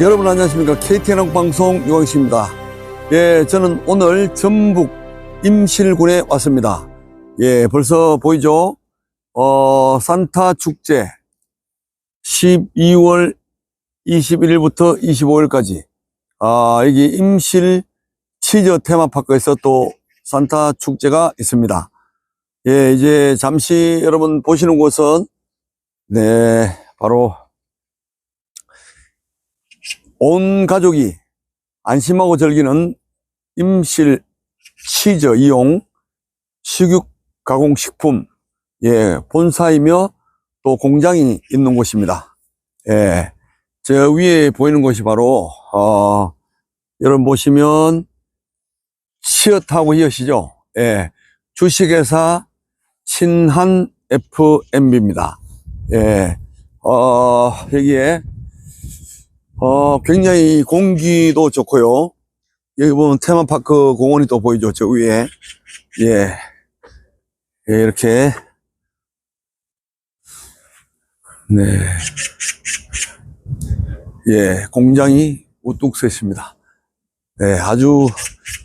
여러분 안녕하십니까. KT한국방송 유광식입니다. 예, 저는 오늘 전북 임실군에 왔습니다. 예, 벌써 보이죠? 산타 축제 12월 21일부터 25일까지 여기 임실 치저 테마파크에서 또 산타 축제가 있습니다. 예, 이제 잠시 여러분 보시는 곳은 바로 온 가족이 안심하고 즐기는 임실 치저 이용 식육 가공식품 본사이며 또 공장이 있는 곳입니다. 예, 저 위에 보이는 곳이 바로 여러분 보시면 시어타고 히엇이죠. 예, 주식회사 친한 F&B입니다. 예, 여기에 굉장히 공기도 좋고요. 여기 보면 테마파크 공원이 또 보이죠. 저 위에. 예, 이렇게. 네. 예, 공장이 우뚝 서 있습니다. 네, 아주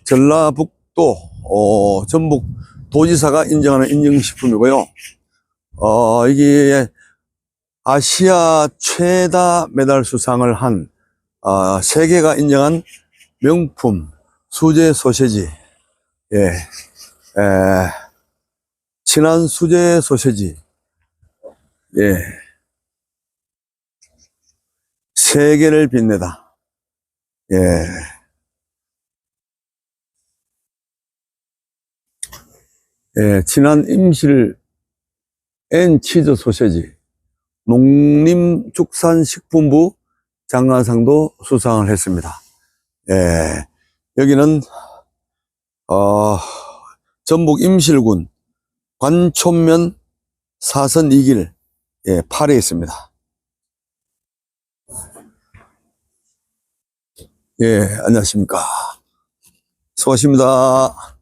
전라북도, 전북 도지사가 인정하는 인증식품이고요. 이게 아시아 최다 메달 수상을 한, 세계가 인정한 명품 수제 소세지. 예, 친한 수제 소세지. 예. 세계를 빛내다. 예. 예, 친한 임실 앤 치즈 소세지. 농림축산식품부 장관상도 수상을 했습니다. 예, 여기는, 전북 임실군 관촌면 사선 2길, 8에 있습니다. 예, 안녕하십니까. 수고하십니다.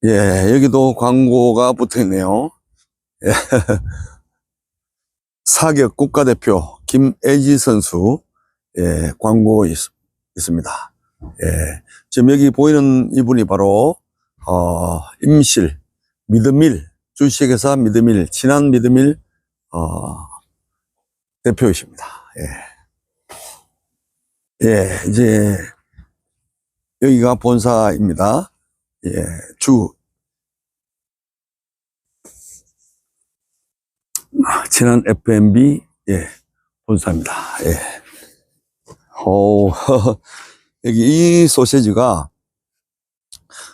예, 여기도 광고가 붙어 있네요. 예. 사격 국가대표 김애지 선수, 광고 있습니다. 예, 지금 여기 보이는 이분이 바로, 임실, 미드밀, 주식회사 미드밀, 친한 미드밀, 대표이십니다. 예, 이제, 여기가 본사입니다. 예, 친한 F&B, 본사입니다. 예. 여기 이 소세지가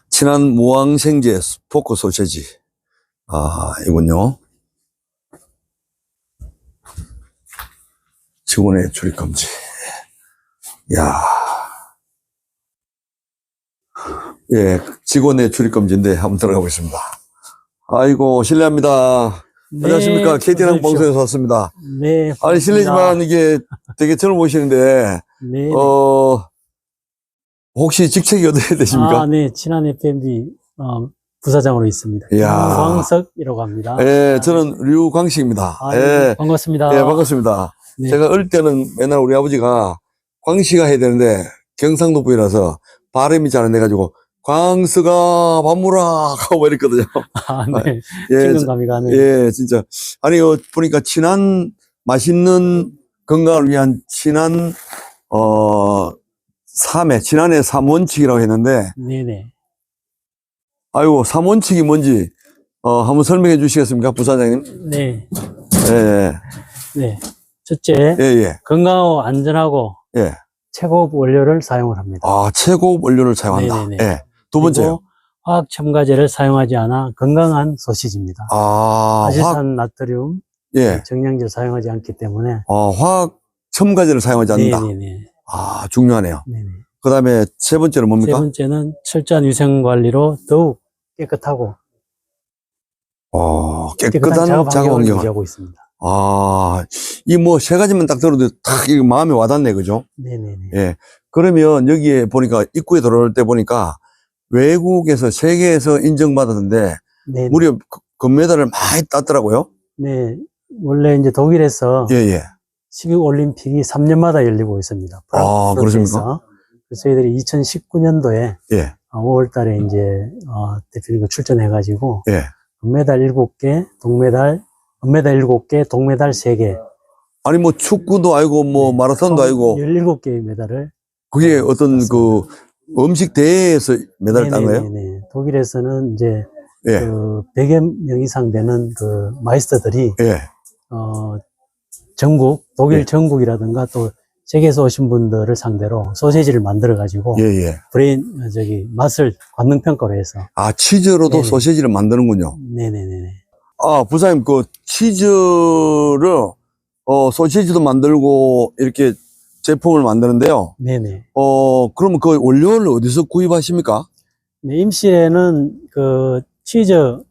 친한 무항생제 포크 소세지, 이군요. 직원의 출입금지. 야, 예, 직원의 출입금지인데 한번 들어가 보겠습니다. 아이고, 실례합니다. 네, 안녕하십니까. KT랑 방송에서 왔습니다. 네. 아니, 실례지만 이게 되게 젊어 보이시는데, 네. 혹시 직책이 어떻게 되십니까? 네. 친한 F&B, 부사장으로 있습니다. 이야. 광석이라고 합니다. 예, 저는 류광식입니다. 네. 반갑습니다. 예, 반갑습니다. 네. 제가 어릴 때는 맨날 우리 아버지가 광시가 해야 되는데, 경상도 분이라서 발음이 잘 안 돼가지고, 광스가 밥무라 하고 이랬거든요. 네. 예, 친근감이 가네요. 예, 진짜. 아니, 보니까 친한, 맛있는 건강을 위한 친한, 친한의 3원칙이라고 했는데, 네네. 아이고, 3원칙이 뭔지, 한번 설명해 주시겠습니까, 부사장님? 네. 예, 네. 첫째, 예. 건강하고 안전하고 예. 최고급 원료를 사용을 합니다. 최고급 원료를 사용한다. 네네네. 예. 두 번째요. 그리고 화학 첨가제를 사용하지 않아 건강한 소시지입니다. 아시탄 나트륨, 예. 정량제를 사용하지 않기 때문에. 화학 첨가제를 사용하지 않는다. 네네네. 중요하네요. 네네. 그 다음에 세 번째는 뭡니까? 세 번째는 철저한 위생 관리로 더욱 깨끗하고 깨끗한 작업 환경을 유지하고 있습니다. 이 세 가지만 딱 들어도 탁 이거 마음에 와닿네, 그죠? 네네네. 예. 그러면 여기에 보니까 입구에 들어올 때 보니까 외국에서 세계에서 인정받았는데 네네. 무려 금메달을 많이 땄더라고요. 네. 원래 이제 독일에서 예, 예. 12올림픽이 3년마다 열리고 있습니다. 아, 그렇습니까? 그래서 저희들이 2019년도에 예, 5월 달에 이제, 대표님과 출전해가지고, 예. 금메달 7개, 은메달 7개, 동메달 3개. 아니, 뭐, 축구도 아니고, 뭐, 마라톤도 아니고, 17개의 메달을. 그게 어떤 그 음식 대회에서 메달을 딴 거예요? 네네네. 독일에서는 이제, 예, 그 100여 명 이상 되는 그 마이스터들이, 예. 독일 예. 전국이라든가 또 세계에서 오신 분들을 상대로 소시지를 만들어가지고, 예, 예. 맛을 관능평가로 해서. 아, 치즈로도 네네. 소시지를 만드는군요. 네네네. 아, 부사님, 그 치즈를, 소시지도 만들고, 이렇게 제품을 만드는데요. 네네. 그러면 그 원료를 어디서 구입하십니까? 네, 임실에는 그 치즈를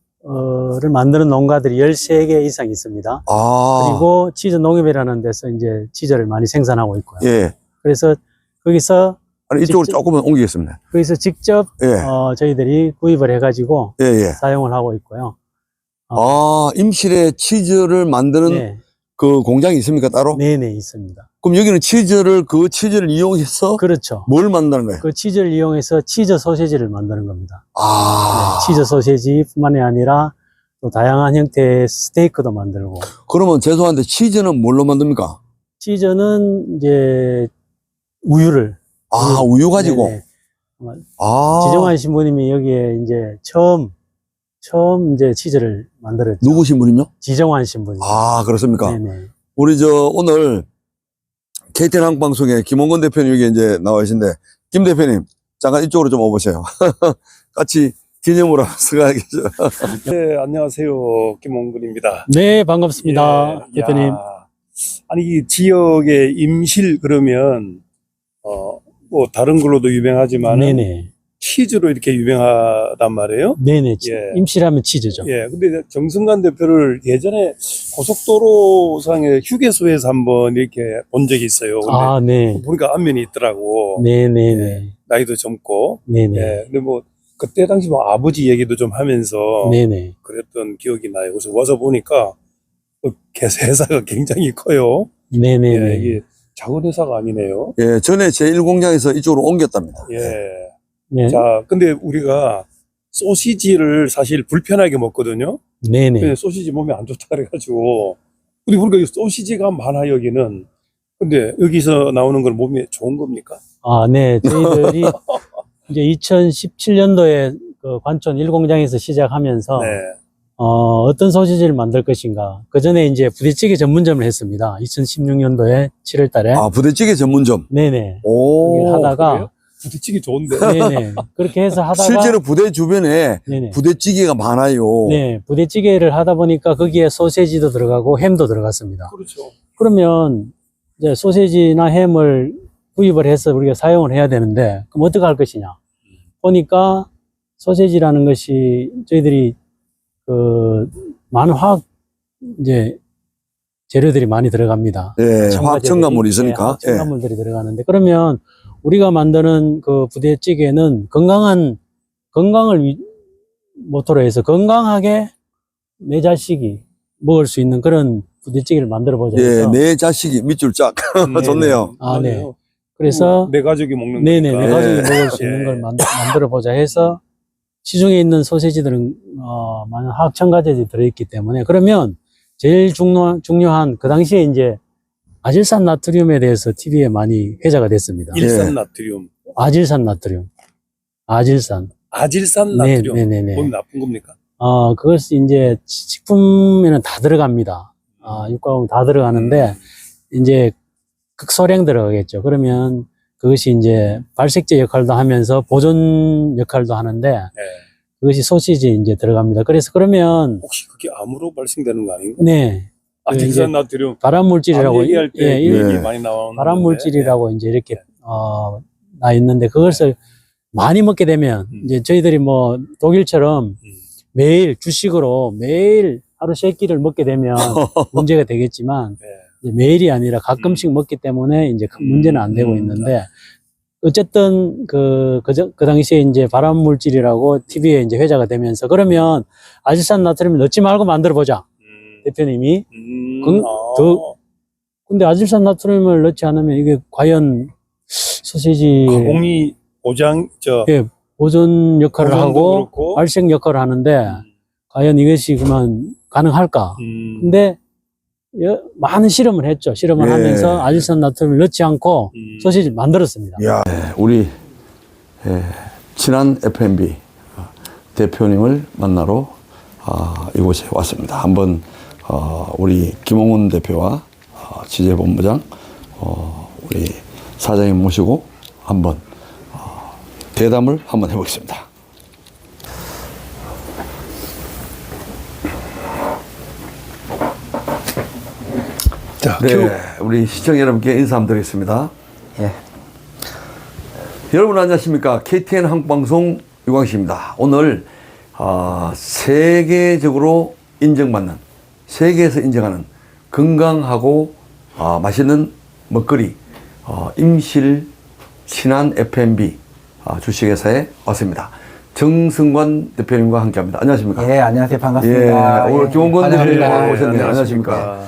만드는 농가들이 13개 이상 있습니다. 아, 그리고 치즈 농협이라는 데서 이제 치즈를 많이 생산하고 있고요. 예. 그래서 거기서 아니, 이쪽으로 직접- 조금만 옮기겠습니다. 직접 예, 저희들이 구입을 해가지고 예, 예. 사용을 하고 있고요. 아, 임실에 치즈를 만드는 네, 그 공장이 있습니까, 따로? 네네 있습니다. 그럼 여기는 그 치즈를 이용해서 그렇죠. 뭘 만드는 거예요? 그 치즈를 이용해서 치즈 소시지를 만드는 겁니다. 아, 네, 치즈 소시지뿐만이 아니라 또 다양한 형태의 스테이크도 만들고. 그러면 죄송한데 치즈는 뭘로 만듭니까? 치즈는 이제 우유를. 아, 우유 가지고? 네네. 아, 지정환 신부님이 여기에 이제 처음 이제 치즈를 만들었죠. 누구신 분이요? 지정환 신부님. 아, 그렇습니까? 네네. 우리 오늘 KTN 한국방송에 김원건 대표님 여기 이제 나와 계신데, 김 대표님, 잠깐 이쪽으로 좀 와보세요. 같이 기념으로 서가 계죠. 네, 안녕하세요. 김홍근입니다. 네, 반갑습니다. 예, 대표님. 야, 아니, 이 지역의 임실 그러면, 뭐, 다른 걸로도 유명하지만, 네네. 치즈로 이렇게 유명하단 말이에요. 네네. 예. 임실하면 치즈죠. 예, 근데 정승관 대표를 예전에 고속도로상의 휴게소에서 한번 이렇게 본 적이 있어요. 근데 아, 네. 보니까 안면이 있더라고. 네네네. 나이도 젊고. 네네. 예, 근데 뭐, 그때 당시 뭐 아버지 얘기도 좀 하면서, 네네. 그랬던 기억이 나요. 그래서 와서 보니까 그 회사가 굉장히 커요. 네네네. 예, 이게 작은 회사가 아니네요. 예, 전에 제1공장에서 이쪽으로 옮겼답니다. 예. 네. 자, 근데 우리가 소시지를 사실 불편하게 먹거든요. 네네. 근데 소시지 몸에 안 좋다 그래가지고. 근데 우리가 이 소시지가 많아, 여기는. 근데 여기서 나오는 건 몸에 좋은 겁니까? 아, 네. 저희들이 이제 2017년도에 그 관촌 1공장에서 시작하면서 네. 어떤 소시지를 만들 것인가. 그 전에 이제 부대찌개 전문점을 했습니다. 2016년도에 7월 달에. 아, 부대찌개 전문점. 네네. 오. 그게 하다가, 그래요? 부대찌개 좋은데. 네네. 그렇게 해서 하다가. 실제로 부대 주변에 네네. 부대찌개가 많아요. 네. 부대찌개를 하다 보니까 거기에 소세지도 들어가고 햄도 들어갔습니다. 그렇죠. 그러면 이제 소세지나 햄을 구입을 해서 우리가 사용을 해야 되는데, 그럼 어떻게 할 것이냐. 보니까 소세지라는 것이 저희들이 많은 이제 재료들이 많이 들어갑니다. 예, 화학 첨가물이 있으니까. 화학 첨가물들이 들어가는데, 그러면 우리가 만드는 그 부대찌개는 건강을 모토로 해서 건강하게 내 자식이 먹을 수 있는 그런 부대찌개를 만들어 보자 예, 해서. 내 자식이 밑줄 쫙. 좋네요. 아, 네. 맞아요. 그래서 내 가족이 먹는 네네, 거니까. 내 가족이 예. 먹을 수 있는 걸 만들어 보자 해서 시중에 있는 소세지들은 많은 화학 첨가제들이 들어있기 때문에, 그러면 제일 중요한 그 당시에 이제 아질산 나트륨에 대해서 TV에 많이 회자가 됐습니다. 일산나트륨. 아질산 나트륨. 아질산. 아질산 나트륨. 네네네. 몸이 나쁜 겁니까? 그것이 이제 식품에는 다 들어갑니다. 육가공 다 들어가는데, 이제 극소량 들어가겠죠. 그러면 그것이 이제 발색제 역할도 하면서 보존 역할도 하는데, 네. 그것이 소시지에 이제 들어갑니다. 그래서 그러면, 혹시 그게 암으로 발생되는 거 아닌가? 네. 아질산 나트륨. 발암물질이라고, 얘기할 때 예, 그 네. 얘기 많이 나오는 발암물질이라고 이제 이렇게, 나 있는데, 그것을 많이 먹게 되면, 이제 저희들이 뭐, 독일처럼 매일 주식으로 매일 하루 3끼를 먹게 되면 문제가 되겠지만, 네. 이제 매일이 아니라 가끔씩 먹기 때문에 이제 큰 문제는 안 되고 있는데, 어쨌든 그 당시에 이제 발암물질이라고 TV에 이제 회자가 되면서 그러면 아질산 나트륨을 넣지 말고 만들어 보자. 대표님이. 근데 아질산 나트륨을 넣지 않으면 이게 과연 소시지 가공이 예, 보존 역할을 보존도 하고 그렇고. 발색 역할을 하는데 과연 이것이 그만 가능할까? 근데 많은 실험을 했죠. 실험을 예. 하면서 아질산 나트륨을 넣지 않고 소시지를 만들었습니다. 야, 우리 친한 FMB 대표님을 만나러 이곳에 왔습니다. 한번 우리 김홍훈 대표와 취재본부장 우리 사장님 모시고 한번 대담을 한번 해보겠습니다. 자, 네, 큐. 우리 시청자 여러분께 인사 한번 드리겠습니다. 예. 여러분 안녕하십니까? KTN 한국방송 유광식입니다. 오늘 세계적으로 인정받는, 세계에서 인정하는 건강하고 맛있는 먹거리 임실 친한 FMB 주식회사에 왔습니다. 정승관 대표님과 함께합니다. 안녕하십니까? 예, 안녕하세요. 반갑습니다. 예, 오늘 김홍건 대표님 환영합니다. 오셨네요. 안녕하십니까?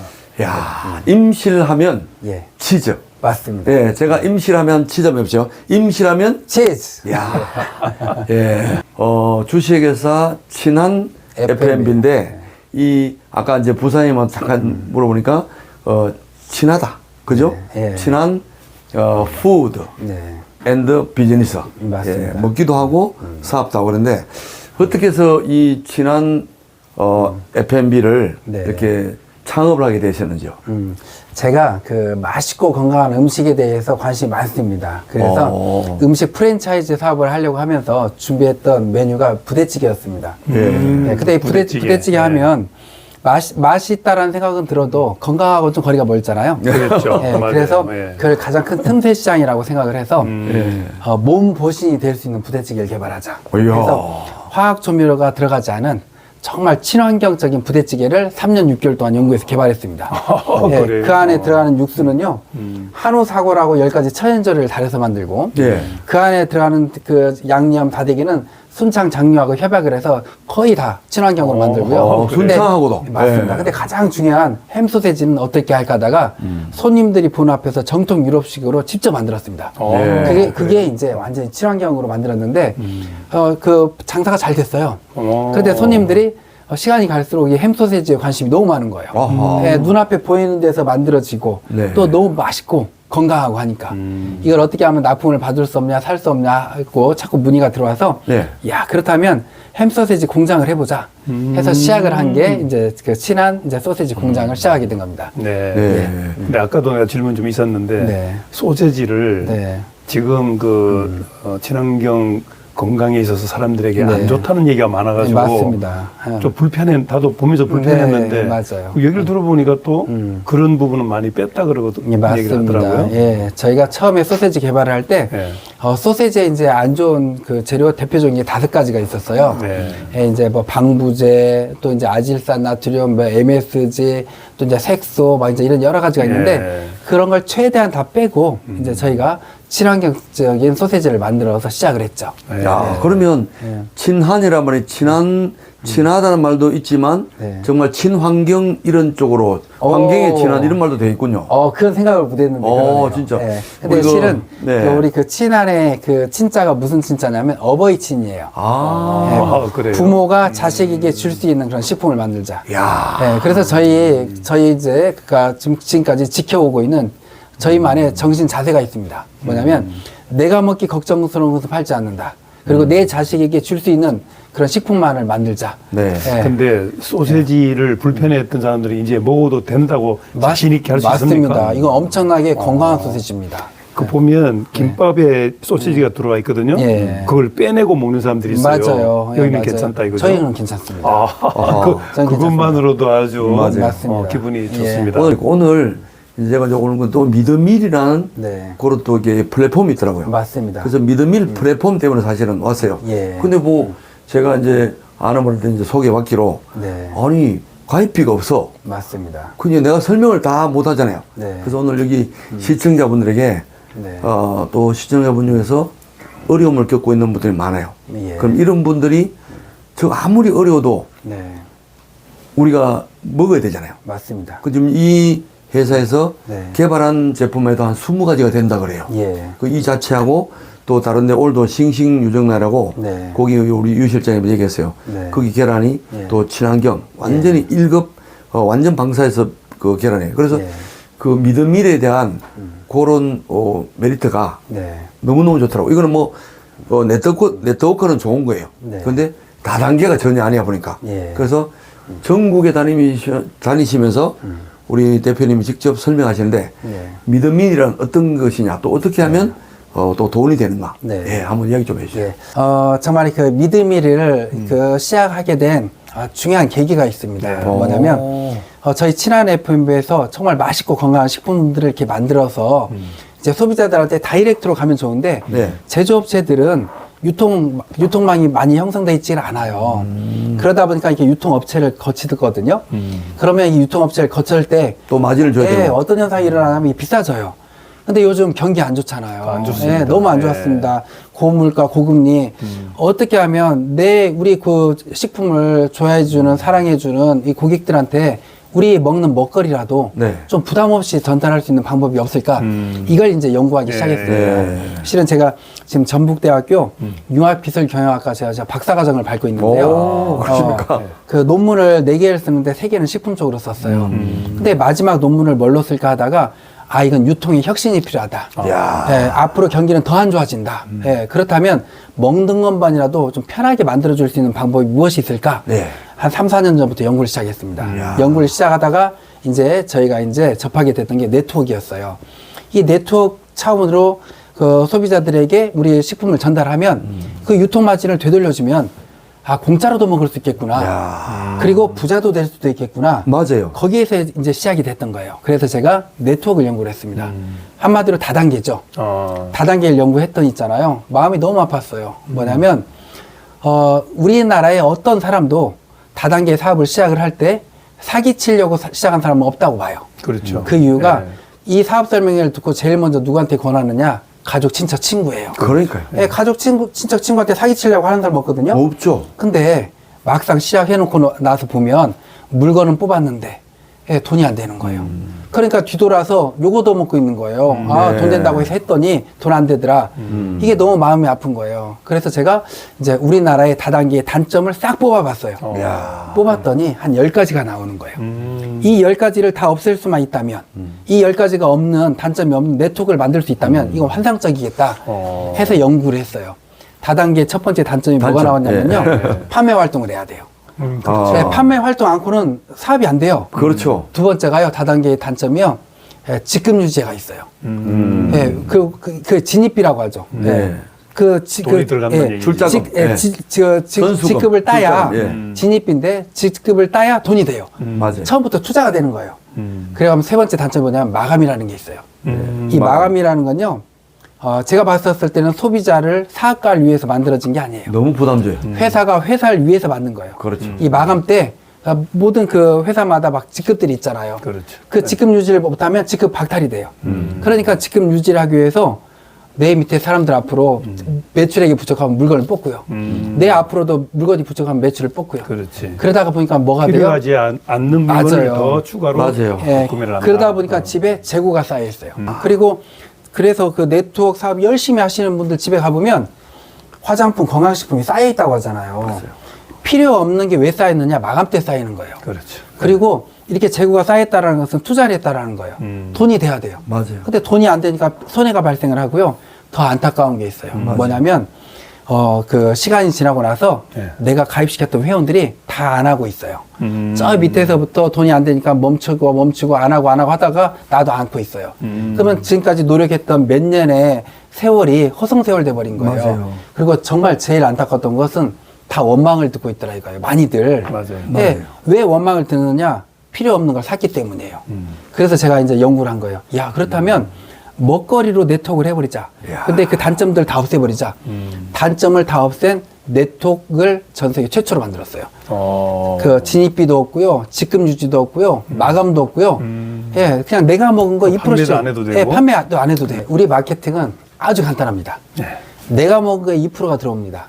야, 임실하면 예, 치즈. 맞습니다. 예, 제가 임실하면 치즈 배웠죠. 임실하면 치즈. 야, 예, 주식회사 친한 FMB인데 이 아까 이제 부사님한테 잠깐 물어보니까 친하다, 그죠? 예. 친한 푸드 네, 앤드 비즈니스. 맞습니다. 예, 먹기도 하고 사업도 하고 그런데 어떻게 해서 이 친한 FMB를 네. 이렇게 창업을 하게 되셨는지요? 제가 그 맛있고 건강한 음식에 대해서 관심이 많습니다. 그래서 음식 프랜차이즈 사업을 하려고 하면서 준비했던 메뉴가 부대찌개였습니다. 예. 네, 근데 이 부대찌개 네. 하면 맛있다라는 생각은 들어도 건강하고 좀 거리가 멀잖아요. 그렇죠. 예, 맞아요. 그래서 예. 그걸 가장 큰 틈새 시장이라고 생각을 해서 예. 몸 보신이 될 수 있는 부대찌개를 개발하자. 이야. 그래서 화학 조미료가 들어가지 않은 정말 친환경적인 부대찌개를 3년 6개월 동안 연구해서 개발했습니다. 예, 그래요? 그 안에 들어가는 육수는요, 한우 사고라고 10가지 천연조리를 달여서 만들고, 예. 그 안에 들어가는 그 양념 다대기는 순창 장류하고 협약을 해서 거의 다 친환경으로 만들고요. 근데- 순창하고도. 맞습니다. 예. 근데 가장 중요한 햄 소세지는 어떻게 할까 하다가 손님들이 보는 앞에서 정통 유럽식으로 직접 만들었습니다. 예. 그게 이제 완전히 친환경으로 만들었는데, 그 장사가 잘 됐어요. 그런데 손님들이 시간이 갈수록 이 햄 소세지에 관심이 너무 많은 거예요. 아하. 예, 눈앞에 보이는 데서 만들어지고 네. 또 너무 맛있고 건강하고 하니까 이걸 어떻게 하면 납품을 받을 수 없냐, 살 수 없냐 했고 자꾸 문의가 들어와서 네. 야, 그렇다면 햄 소세지 공장을 해보자 해서 시작을 한 게 이제 그 친한 이제 소세지 공장을 시작하게 된 겁니다. 네. 네. 근데 아까도 내가 질문 좀 있었는데 네. 소세지를 네. 지금 그 친환경 건강에 있어서 사람들에게 네. 안 좋다는 얘기가 많아가지고 맞습니다. 좀 나도 보면서 불편했는데 네, 맞아요. 얘기를 들어보니까 또 그런 부분은 많이 뺐다 그러거든요. 예, 얘기를 맞습니다. 하더라고요. 예, 저희가 처음에 소세지 개발을 할 때 예. 소세지에 이제 안 좋은 그 재료 대표적인 게 5가지가 있었어요. 네. 예, 이제 뭐 방부제, 또 이제 아질산 나트륨, 뭐 MSG, 또 이제 색소, 막 이제 이런 여러 가지가 있는데 네. 그런 걸 최대한 다 빼고 이제 저희가 친환경적인 소세지를 만들어서 시작을 했죠. 네. 야, 그러면 친한이란 말이 친하다는 말도 있지만 네. 정말 친환경 이런 쪽으로 환경에 친한 이런 말도 되어 있군요. 그런 생각을 못 했는데. 그러네요. 진짜. 예. 근데 우리 그- 실은 네. 우리 그 친한의 그 친자가 무슨 친자냐면 어버이 친이에요. 아, 그래요? 부모가 자식에게 줄 수 있는 그런 식품을 만들자. 야. 네, 그래서 저희 이제 그니까 지금까지 지켜오고 있는 저희만의 정신 자세가 있습니다. 뭐냐면 내가 먹기 걱정스러운 것을 팔지 않는다. 그리고 내 자식에게 줄 수 있는 그런 식품만을 만들자. 네. 네. 근데 소세지를 불편해했던 사람들이 이제 먹어도 된다고 자신 있게 할 수 있습니까? 맞습니다. 이건 엄청나게 건강한 소세지입니다. 그 보면 김밥에 소시지가 들어와 있거든요. 예. 그걸 빼내고 먹는 사람들이 있어요. 맞아요. 예, 여기는 맞아요. 괜찮다 이거죠. 저희는 괜찮습니다. 그, 그것만으로도 아주 맞아요. 맞습니다. 기분이 예. 좋습니다. 오늘 제가 오늘 또 미드밀이라는 네. 그런 또 이게 플랫폼이 있더라고요. 맞습니다. 그래서 미드밀 플랫폼 때문에 사실은 왔어요. 예. 근데 뭐 제가 이제 아는 분한테 이제 소개받기로 네. 아니 가입비가 없어. 맞습니다. 그냥 내가 설명을 다 못 하잖아요. 네. 그래서 오늘 여기 시청자분들에게 네. 또 시청자분 중에서 어려움을 겪고 있는 분들이 많아요. 예. 그럼 이런 분들이 저 아무리 어려워도 네. 우리가 먹어야 되잖아요. 맞습니다. 그 지금 이 회사에서 네. 개발한 제품에도 한 20가지가 된다 그래요. 예. 그 이 자체하고 또 다른데 오늘도 싱싱유정나라고 네. 거기 우리 유 실장님이 얘기했어요. 네. 거기 계란이 예. 또 친환경 완전히 1급 완전 방사해서 그 계란이에요. 그래서 예. 그 믿음일에 대한 그런 메리트가 네. 너무너무 좋더라고. 이거는 뭐 네트워크는 좋은 거예요. 네. 근데 다단계가 전혀 아니야 보니까. 예. 그래서 전국에 다니시면서 우리 대표님이 직접 설명하시는데 예. 믿음이란 어떤 것이냐 또 어떻게 하면 또 도움이 되는가. 네. 예, 한번 이야기 좀 해주세요. 예. 정말 그 믿음이를 그 시작하게 된 중요한 계기가 있습니다. 뭐냐면 저희 친한 FMB에서 정말 맛있고 건강한 식품들을 이렇게 만들어서 이제 소비자들한테 다이렉트로 가면 좋은데 네. 제조업체들은 유통망이 많이 형성되어 있지가 않아요. 그러다 보니까 이렇게 유통업체를 거치거든요. 그러면 이 유통업체를 거칠 때 또 마진을 줘야 되고. 어떤 현상이 일어나면 이게 비싸져요. 근데 요즘 경기 안 좋잖아요. 안 좋습니다. 예, 너무 안 네. 좋았습니다. 고물가, 고금리. 어떻게 하면 우리 그 식품을 좋아해주는, 사랑해주는 이 고객들한테 우리 먹는 먹거리라도 네. 좀 부담 없이 전달할 수 있는 방법이 없을까? 이걸 이제 연구하기 시작했어요. 네. 실은 제가 지금 전북대학교 융합기술경영학과 제가 박사과정을 밟고 있는데요. 오, 그렇습니까? 그 논문을 4개를 쓰는데 3개는 식품 쪽으로 썼어요. 근데 마지막 논문을 뭘로 쓸까 하다가 이건 유통의 혁신이 필요하다. 야. 예, 앞으로 경기는 더 안 좋아진다. 예, 그렇다면 먹는 것만이라도 좀 편하게 만들어줄 수 있는 방법이 무엇이 있을까? 네. 한 3, 4년 전부터 연구를 시작했습니다. 연구를 시작하다가 이제 저희가 이제 접하게 됐던 게 네트워크였어요. 이 네트워크 차원으로 그 소비자들에게 우리 식품을 전달하면 그 유통 마진을 되돌려주면 공짜로도 먹을 수 있겠구나. 야. 그리고 부자도 될 수도 있겠구나. 맞아요. 거기에서 이제 시작이 됐던 거예요. 그래서 제가 네트워크를 연구를 했습니다. 한마디로 다단계죠. 다단계를 연구했더니 있잖아요. 마음이 너무 아팠어요. 뭐냐면, 우리나라의 어떤 사람도 다단계 사업을 시작을 할 때 사기치려고 시작한 사람은 없다고 봐요. 그렇죠. 그 이유가 네. 이 사업 설명회를 듣고 제일 먼저 누구한테 권하느냐? 가족, 친척, 친구예요. 그러니까요. 예, 가족, 친척, 친구한테 사기치려고 하는 사람 없거든요. 없죠. 근데 막상 시작해놓고 나서 보면 물건은 뽑았는데 돈이 안 되는 거예요. 그러니까 뒤돌아서 요거도 먹고 있는 거예요. 돈 된다고 해서 했더니 돈 안 되더라. 이게 너무 마음이 아픈 거예요. 그래서 제가 이제 우리나라의 다단계의 단점을 싹 뽑아봤어요. 야. 뽑았더니 한 10가지가 나오는 거예요. 이 10가지를 다 없앨 수만 있다면, 이 10가지가 없는, 단점이 없는 네트워크를 만들 수 있다면 이건 환상적이겠다 해서 연구를 했어요. 다단계 첫 번째 단점이 뭐가 나왔냐면요. 판매 활동을 해야 돼요. 네, 판매 활동 않고는 사업이 안 돼요. 그렇죠. 두 번째가요, 다단계의 단점이요. 직급 유지가 있어요. 그 진입비라고 하죠. 네. 돈이 들어간다는 얘기죠. 출자금. 예. 선수금. 직급을 따야 출자금, 예. 진입비인데 직급을 따야 돈이 돼요. 맞아요. 처음부터 투자가 되는 거예요. 그래가면 세 번째 단점이 뭐냐면 마감이라는 게 있어요. 이 마감이라는 건요, 제가 봤었을 때는 소비자를 사업가를 위해서 만들어진 게 아니에요. 너무 부담줘요. 회사가 회사를 위해서 만든 거예요. 그렇죠. 이 마감 때 모든 그 회사마다 막 직급들이 있잖아요. 그렇죠. 그 직급 유지를 못하면 직급 박탈이 돼요. 그러니까 직급 유지를 하기 위해서 내 밑에 사람들 앞으로 매출액이 부족하면 물건을 뽑고요. 내 앞으로도 물건이 부족하면 매출을 뽑고요. 그렇지. 그러다가 보니까 뭐가 돼요? 필요하지 않는 물건을 맞아요. 더 추가로 맞아요. 예, 구매를 한다. 그러다 보니까 집에 재고가 쌓여 있어요. 그리고 그래서 그 네트워크 사업 열심히 하시는 분들 집에 가보면 화장품, 건강식품이 쌓여 있다고 하잖아요. 필요 없는 게 왜 쌓였느냐? 마감 때 쌓이는 거예요. 그렇죠. 그리고 이렇게 재고가 쌓였다는 것은 투자를 했다라는 거예요. 돈이 돼야 돼요. 맞아요. 근데 돈이 안 되니까 손해가 발생을 하고요. 더 안타까운 게 있어요. 뭐냐면, 그 시간이 지나고 나서 네. 내가 가입시켰던 회원들이 다 안 하고 있어요. 저 밑에서부터 돈이 안 되니까 멈추고 안 하고 하다가 나도 안고 있어요. 그러면 지금까지 노력했던 몇 년의 세월이 허송세월 돼버린 거예요. 맞아요. 그리고 정말 제일 안타까웠던 것은 다 원망을 듣고 있더라 이거예요. 많이들. 맞아요. 네, 맞아요. 왜 원망을 듣느냐? 필요 없는 걸 샀기 때문이에요. 그래서 제가 이제 연구를 한 거예요. 야, 그렇다면 먹거리로 네트워크를 해버리자. 야. 근데 그 단점들 다 없애버리자. 단점을 다 없앤 네트워크를 전 세계 최초로 만들었어요. 그 진입비도 없고요, 직금 유지도 없고요, 마감도 없고요. 예, 그냥 내가 먹은 거 2%씩 판매도 안 해도 되고? 예, 판매도 안 해도 돼. 우리 마케팅은 아주 간단합니다. 내가 먹은 거에 2%가 들어옵니다.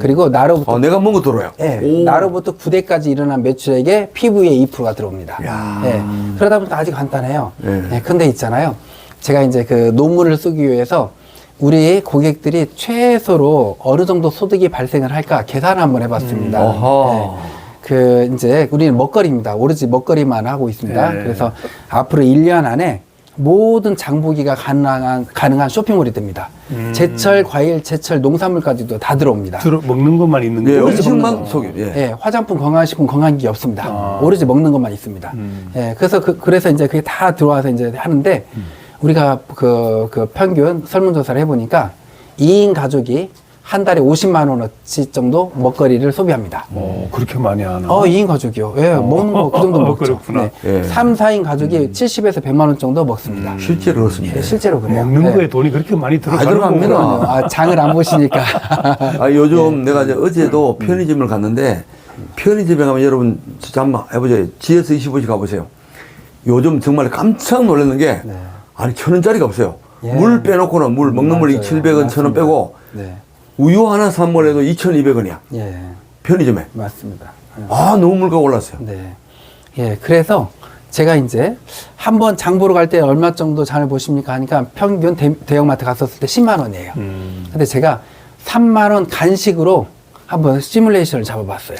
그리고 나로부터 내가 먹은 거 들어요. 예, 오. 나로부터 9대까지 일어난 매출액에 PV의 2%가 들어옵니다. 예, 그러다 보니까 아주 간단해요. 예. 예, 근데 있잖아요. 제가 이제 그 논문을 쓰기 위해서 우리 고객들이 최소로 어느 정도 소득이 발생을 할까 계산을 한번 해봤습니다. 어허. 예, 그 이제 우리는 먹거리입니다. 오로지 먹거리만 하고 있습니다. 예. 그래서 앞으로 1년 안에 모든 장보기가 가능한 쇼핑몰이 됩니다. 제철 과일, 제철 농산물까지도 다 들어옵니다. 먹는 것만 있는 예, 거예요? 음식만 소개. 예. 예, 화장품, 건강식품, 건강기기 없습니다. 오로지 먹는 것만 있습니다. 예, 그래서 이제 그게 다 들어와서 이제 하는데, 우리가 그 평균 설문조사를 해보니까 2인 가족이 한 달에 50만 원어치 정도 먹거리를 소비합니다. 그렇게 많이 하나? 2인 가족이요. 예, 먹는 거 그 정도 먹죠. 그렇구나. 예. 3, 4인 가족이 70에서 100만 원 정도 먹습니다. 실제로 그렇습니다. 예, 실제로 그래요. 먹는 예. 거에 돈이 그렇게 많이 들어가는 들어갑니다. 거구나. 아, 장을 안 보시니까. 요즘 내가 이제 어제도 편의점을 갔는데 편의점에 가면 여러분 진짜 한번 해보세요. GS25시 가보세요. 요즘 정말 깜짝 놀랐는 게 아니 1,000원짜리가 없어요. 예. 물 빼놓고는 물 먹는 물이 맞아요. 700원, 1,000원 빼고 네. 우유 하나 산 거라도 2,200원이야. 예, 편의점에. 맞습니다. 너무 물가가 올랐어요. 네. 예, 그래서 제가 이제 한번 장 보러 갈 때 얼마 정도 장을 보십니까 하니까 평균 대형마트 갔었을 때 10만 원이에요. 근데 제가 3만 원 간식으로 한번 시뮬레이션을 잡아봤어요.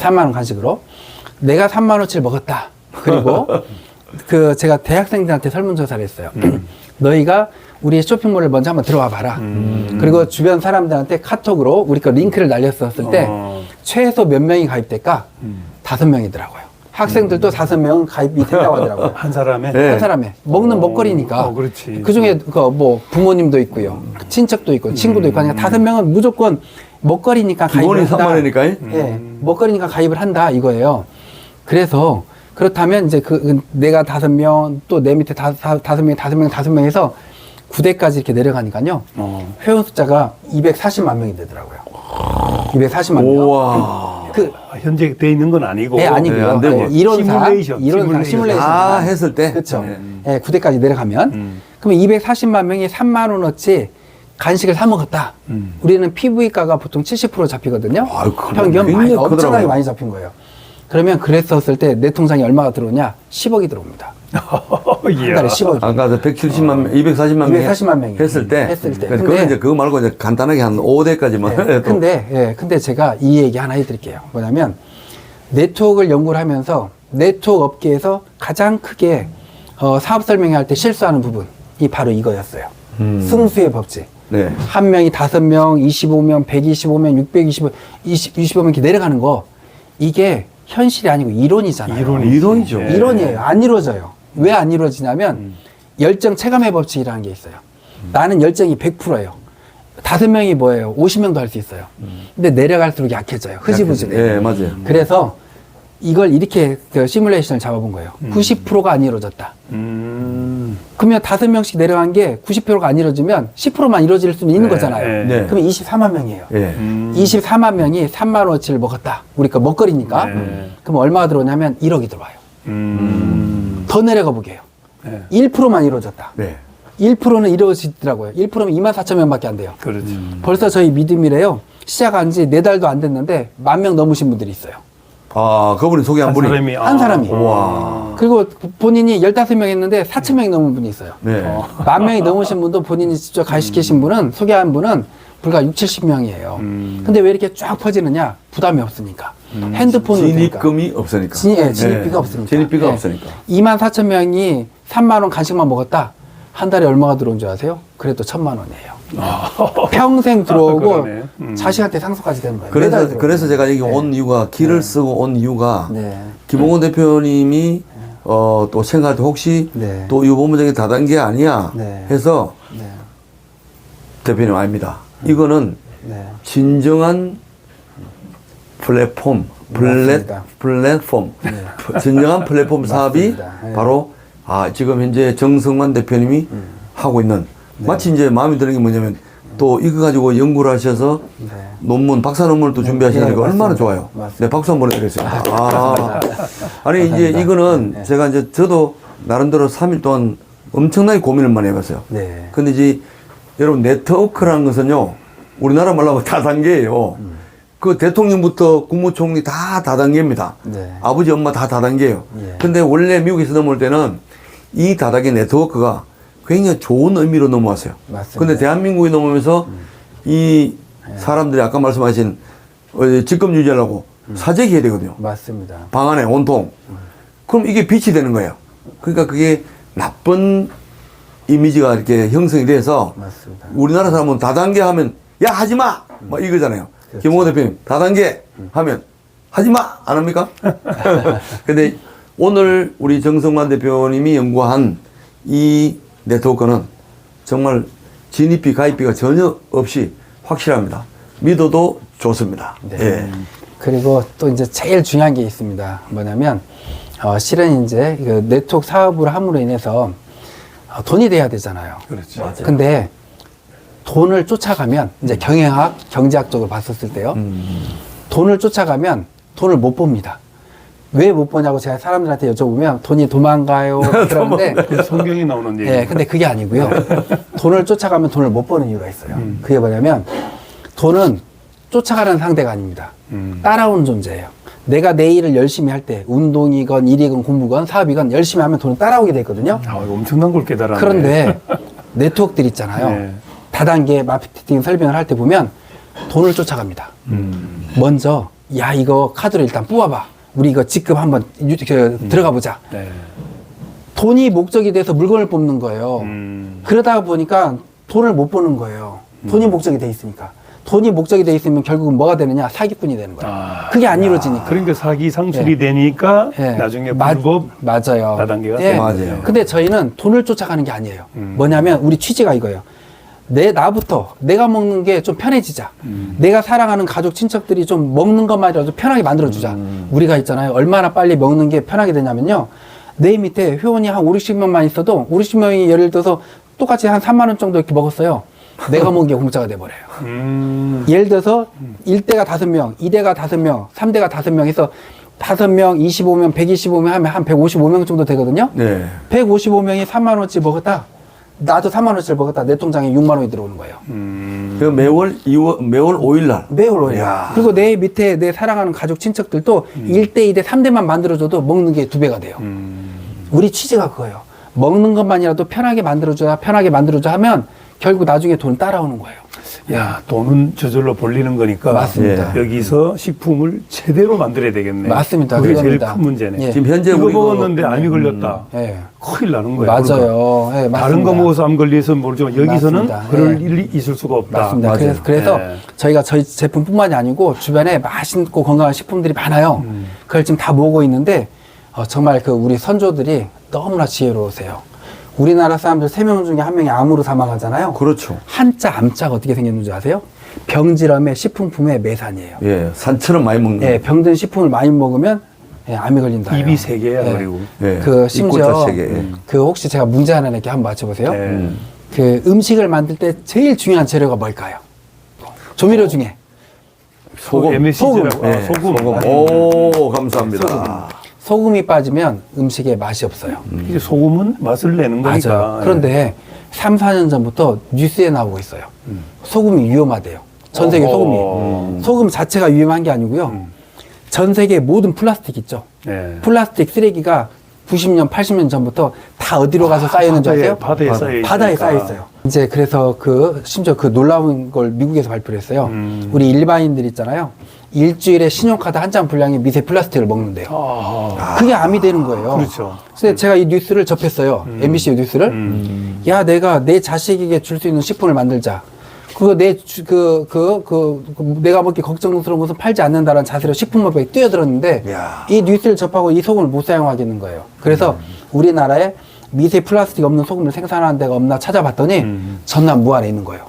3만 원 간식으로. 내가 3만 원치를 먹었다. 그리고 제가 대학생들한테 설문조사를 했어요. 너희가 우리 쇼핑몰을 먼저 한번 들어와 봐라. 그리고 주변 사람들한테 카톡으로 우리 거 링크를 날렸었을 때 최소 몇 명이 가입될까? 5명이더라고요. 학생들도 5명은 가입이 된다고 하더라고요. 한 사람에? 네. 한 사람에. 먹는 먹거리니까. 그렇지. 그 중에 뭐 부모님도 있고요. 친척도 있고, 친구도 있고 하니까 5명은 무조건 먹거리니까 가입을 기본이 한다. 3만 원이니까. 예. 먹거리니까 가입을 한다 이거예요. 그래서 그렇다면 이제 내가 5명, 또 내 밑에 5명 해서 9대까지 이렇게 내려가니까요. 회원 숫자가 240만 명이 되더라고요. 240만 명. 우와. 현재 돼 있는 건 아니고. 네, 아니고요. 안 되고. 시뮬레이션. 시뮬레이션. 했을 때. 그렇죠. 예, 9대까지 내려가면. 그러면 240만 명이 3만 원어치 간식을 사 먹었다. 우리는 PV가가 보통 70% 잡히거든요. 아유, 그럼 평균 굉장히 엄청나게 크더라고요. 많이 잡힌 거예요. 그러면 그랬었을 때 내 통장에 얼마가 들어오냐? 10억이 들어옵니다. 한 달에 10억. 아까 170만 명, 240만 명 240만 명이 했을 때. 했을 때. 그건 근데- 이제 그거 말고 이제 간단하게 한 5대까지만 해도. 근데 제가 이 얘기 하나 해드릴게요. 뭐냐면, 네트워크를 연구를 하면서, 네트워크 업계에서 가장 크게, 사업 설명회 할 때 실수하는 부분이 바로 이거였어요. 승수의 법칙. 네. 한 명이 5명, 25명, 125명, 625, 25명 이렇게 내려가는 거, 이게 현실이 아니고 이론이잖아요. 이론이죠. 네. 이론이에요. 안 이루어져요. 왜 안 이루어지냐면, 열정 체감의 법칙이라는 게 있어요. 나는 열정이 100%예요. 5명이 뭐예요? 50명도 할 수 있어요. 근데 내려갈수록 약해져요. 흐지부지돼요. 예, 맞아요. 그래서 이걸 이렇게 시뮬레이션을 잡아본 거예요. 90%가 안 이루어졌다. 그러면 5명씩 내려간 게 90%가 안 이루어지면 10%만 이루어질 수는 있는 네, 거잖아요. 네. 그러면 24만 명이에요. 예. 24만 명이 3만 원어치를 먹었다. 우리가 먹거리니까. 네. 그럼 얼마가 들어오냐면 1억이 들어와요. 더 내려가 보게요. 네. 1%만 이루어졌다. 네. 1%는 이루어지더라고요. 1%면 2만 4천 명밖에 안 돼요. 그렇지. 벌써 저희 믿음이래요. 시작한 지 4달도 안 됐는데 10,000명 넘으신 분들이 있어요. 그분이 소개한 분이. 한 사람이. 와. 그리고 본인이 15명 했는데 4,000명이 넘은 분이 있어요. 네. 10,000명이 넘으신 분도 본인이 직접 가입시키신 분은, 소개한 분은 불과 60-70명이에요. 근데 왜 이렇게 쫙 퍼지느냐? 부담이 없으니까. 핸드폰으로 되니까. 진입금이 없으니까. 진입비가 네. 없으니까. 진입비가 네. 없으니까. 24,000명이 3만 원 간식만 먹었다. 한 달에 얼마가 들어온 줄 아세요? 그래도 1,000만 원이에요. 평생 들어오고 그러네. 자식한테 상속까지 되는 거예요. 매달 그래서, 들어오고. 그래서 제가 여기 온 이유가, 길을 쓰고 온 이유가, 네. 김홍곤 대표님이, 또 생각할 때 혹시 네. 또 유보문적인 다단계 아니야 네. 해서 네. 대표님 아닙니다. 이거는 네. 진정한 플랫폼, 맞습니다. 플랫폼, 진정한 플랫폼 사업이 맞습니다. 네. 바로 지금 현재 정성만 대표님이 하고 있는 마치 이제 마음에 드는 게 뭐냐면 또 이거 가지고 연구를 하셔서 네. 논문, 박사 논문을 또 준비하시는 네, 거 얼마나 맞습니다. 좋아요. 맞습니다. 네, 박수 한번 해드리겠습니다. 아니, 이제 감사합니다. 이거는 네. 제가 이제 저도 나름대로 3일 동안 엄청나게 고민을 많이 해봤어요. 네. 근데 이제 여러분 네트워크라는 것은요, 우리나라 말로 하면 다단계예요. 그 대통령부터 국무총리 다 다단계입니다. 네. 아버지, 엄마 다 다단계예요. 예. 근데 원래 미국에서 넘어올 때는 이 다단계 네트워크가 굉장히 좋은 의미로 넘어왔어요. 맞습니다. 근데 대한민국이 넘어오면서 이 사람들이 아까 말씀하신 직급 유지하려고 사재기 해야 되거든요. 맞습니다. 방 안에 온통. 그럼 이게 빛이 되는 거예요. 그러니까 그게 나쁜 이미지가 이렇게 형성이 돼서 맞습니다. 우리나라 사람은 다단계 하면 야 하지 마! 막 이거잖아요. 그렇죠. 김홍호 대표님 다단계 하면 하지 마! 안 합니까? 근데 오늘 우리 정성만 대표님이 연구한 이 네트워크는 정말 진입비, 가입비가 전혀 없이 확실합니다. 믿어도 좋습니다. 네. 예. 그리고 또 이제 제일 중요한 게 있습니다. 뭐냐면, 실은 이제 그 네트워크 사업을 함으로 인해서 돈이 돼야 되잖아요. 그렇죠. 근데 돈을 쫓아가면, 이제 경영학, 경제학적으로 봤었을 때요. 돈을 쫓아가면 돈을 못 봅니다. 왜 못 보냐고 제가 사람들한테 여쭤보면 돈이 도망가요. 그러는데, 그 성경이 나오는 얘기. 예, 근데 그게 아니고요. 돈을 쫓아가면 돈을 못 버는 이유가 있어요. 그게 뭐냐면, 돈은 쫓아가는 상대가 아닙니다. 따라오는 존재예요. 내가 내 일을 열심히 할 때, 운동이건 일이건 공부건 사업이건 열심히 하면 돈이 따라오게 되거든요. 아, 이거 엄청난 걸 깨달았네. 그런데 네트워크들 있잖아요. 네. 다단계 마케팅 설명을 할 때 보면 돈을 쫓아갑니다. 먼저, 야, 이거 카드를 일단 뽑아봐. 우리 이거 직급 한번 들어가 보자. 네. 돈이 목적이 돼서 물건을 뽑는 거예요. 그러다 보니까 돈을 못 버는 거예요. 돈이 목적이 돼 있으니까. 돈이 목적이 돼 있으면 결국은 뭐가 되느냐? 사기꾼이 되는 거예요. 아. 그게 안 이루어지니까. 그러니까 사기 상술이 예. 되니까 예. 나중에 마- 불법 맞아요. 다단계가 예. 되는 맞아요. 거예요. 근데 저희는 돈을 쫓아가는 게 아니에요. 뭐냐면 우리 취지가 이거예요. 나부터 내가 먹는 게 좀 편해지자. 내가 사랑하는 가족 친척들이 좀 먹는 것만이라도 편하게 만들어주자. 우리가 있잖아요. 얼마나 빨리 먹는 게 편하게 되냐면요. 내 밑에 회원이 한 5, 60명만 있어도 5, 60명이 예를 들어서 똑같이 한 3만 원 정도 이렇게 먹었어요. 내가 먹은 게 공짜가 돼버려요. 예를 들어서 1대가 5명, 2대가 5명, 3대가 5명 해서 5명, 25명, 125명 하면 한 155명 정도 되거든요. 네. 155명이 3만 원치 먹었다. 나도 3만 원치를 먹었다. 내 통장에 6만 원이 들어오는 거예요. 그 매월 5일 날. 매월 오해요. 이야. 그리고 내 밑에 내 사랑하는 가족 친척들도 1대, 2대, 3대만 만들어줘도 먹는 게 2배가 돼요. 우리 취지가 그거예요. 먹는 것만이라도 편하게 만들어줘야 하면 결국 나중에 돈 따라오는 거예요. 야, 돈은 저절로 벌리는 거니까. 맞습니다. 여기서 식품을 제대로 만들어야 되겠네. 맞습니다. 그게 제일 그겁니다. 큰 문제네. 예. 지금 현재 이거 우리 먹었는데 암이 걸렸다. 예. 큰일 나는 거예요. 맞아요. 예, 맞습니다. 다른 거 먹어서 암 걸려서 모르지만 여기서는 맞습니다. 그럴 예. 일이 있을 수가 없다. 맞습니다. 맞아요. 그래서 네. 저희가 저희 제품뿐만이 아니고 주변에 맛있고 건강한 식품들이 많아요. 그걸 지금 다 모으고 있는데 정말 그 우리 선조들이 너무나 지혜로우세요. 우리나라 사람들 3명 중에 1명이 암으로 사망하잖아요. 그렇죠. 한자 암자가 어떻게 생겼는지 아세요? 병질염의 식품품의 매산이에요. 예. 산처럼 많이 먹는. 예, 병든 식품을 많이 먹으면 암이 걸린다. 입이 세 개야, 그리고. 예. 그 심지어 입꼬자 세 개. 예. 그 혹시 제가 문제 하나 낼게 한번 맞춰보세요. 네. 그 음식을 만들 때 제일 중요한 재료가 뭘까요? 조미료 중에 소금. MSG라고. 예. 소금. 오, 감사합니다. 소금이 빠지면 음식에 맛이 없어요. 이게 소금은 맛을 내는 거니까. 맞아요. 그런데 3, 4년 전부터 뉴스에 나오고 있어요. 소금이 위험하대요. 전 세계 소금이. 소금 자체가 위험한 게 아니고요. 전 세계 모든 플라스틱 있죠. 네. 플라스틱 쓰레기가 90년, 80년 전부터 다 어디로 가서 쌓여 있는 줄 아세요? 바다에 쌓여 바다에 있으니까. 쌓여 있어요. 이제 그래서 심지어 그 놀라운 걸 미국에서 발표를 했어요. 우리 일반인들 있잖아요. 일주일에 신용카드 한 장 분량의 미세 플라스틱을 먹는데요. 그게 암이 되는 거예요. 그렇죠. 그래서 제가 이 뉴스를 접했어요. MBC 뉴스를. 야, 내가 내 자식에게 줄 수 있는 식품을 만들자. 그거 내가 먹기 걱정스러운 것은 팔지 않는다라는 자세로 식품업에 뛰어들었는데 야. 이 뉴스를 접하고 이 소금을 못 사용하겠는 거예요. 그래서 우리나라에 미세 플라스틱 없는 소금을 생산하는 데가 없나 찾아봤더니 전남 무안에 있는 거예요.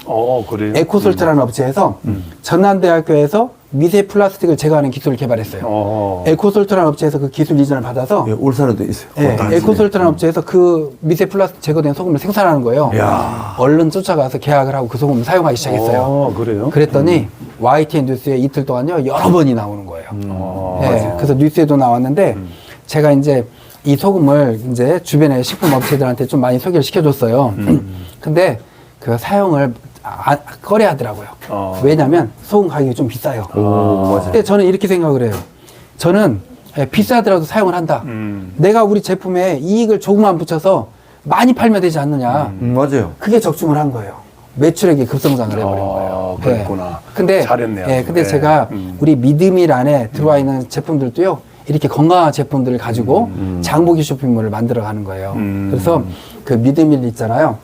그래요? 에코솔트라는 업체에서 전남대학교에서 미세 플라스틱을 제거하는 기술을 개발했어요. 에코솔트라는 업체에서 그 기술 이전을 받아서 예, 울산에도 있어요. 네, 단지에. 에코솔트라는 업체에서 그 미세 플라스틱 제거된 소금을 생산하는 거예요. 야. 얼른 쫓아가서 계약을 하고 그 소금을 사용하기 시작했어요. 그래요? 그랬더니 YTN 뉴스에 이틀 동안요 여러 번이 나오는 거예요. 네, 그래서 뉴스에도 나왔는데 제가 이제 이 소금을 이제 주변의 식품 업체들한테 좀 많이 소개를 시켜줬어요. 근데 그 사용을 꺼려 하더라고요. 왜냐면 소금 가격이 좀 비싸요. 맞아요. 근데 저는 이렇게 생각을 해요. 저는 비싸더라도 사용을 한다. 내가 우리 제품에 이익을 조금만 붙여서 많이 팔면 되지 않느냐. 맞아요. 그게 적중을 한 거예요. 매출액이 급성장을 해버린 거예요. 그랬구나. 근데, 잘했네요. 근데 네. 제가 우리 미드밀 안에 들어와 있는 제품들도요, 이렇게 건강한 제품들을 가지고 장보기 쇼핑몰을 만들어 가는 거예요. 그래서 그 미드밀 있잖아요.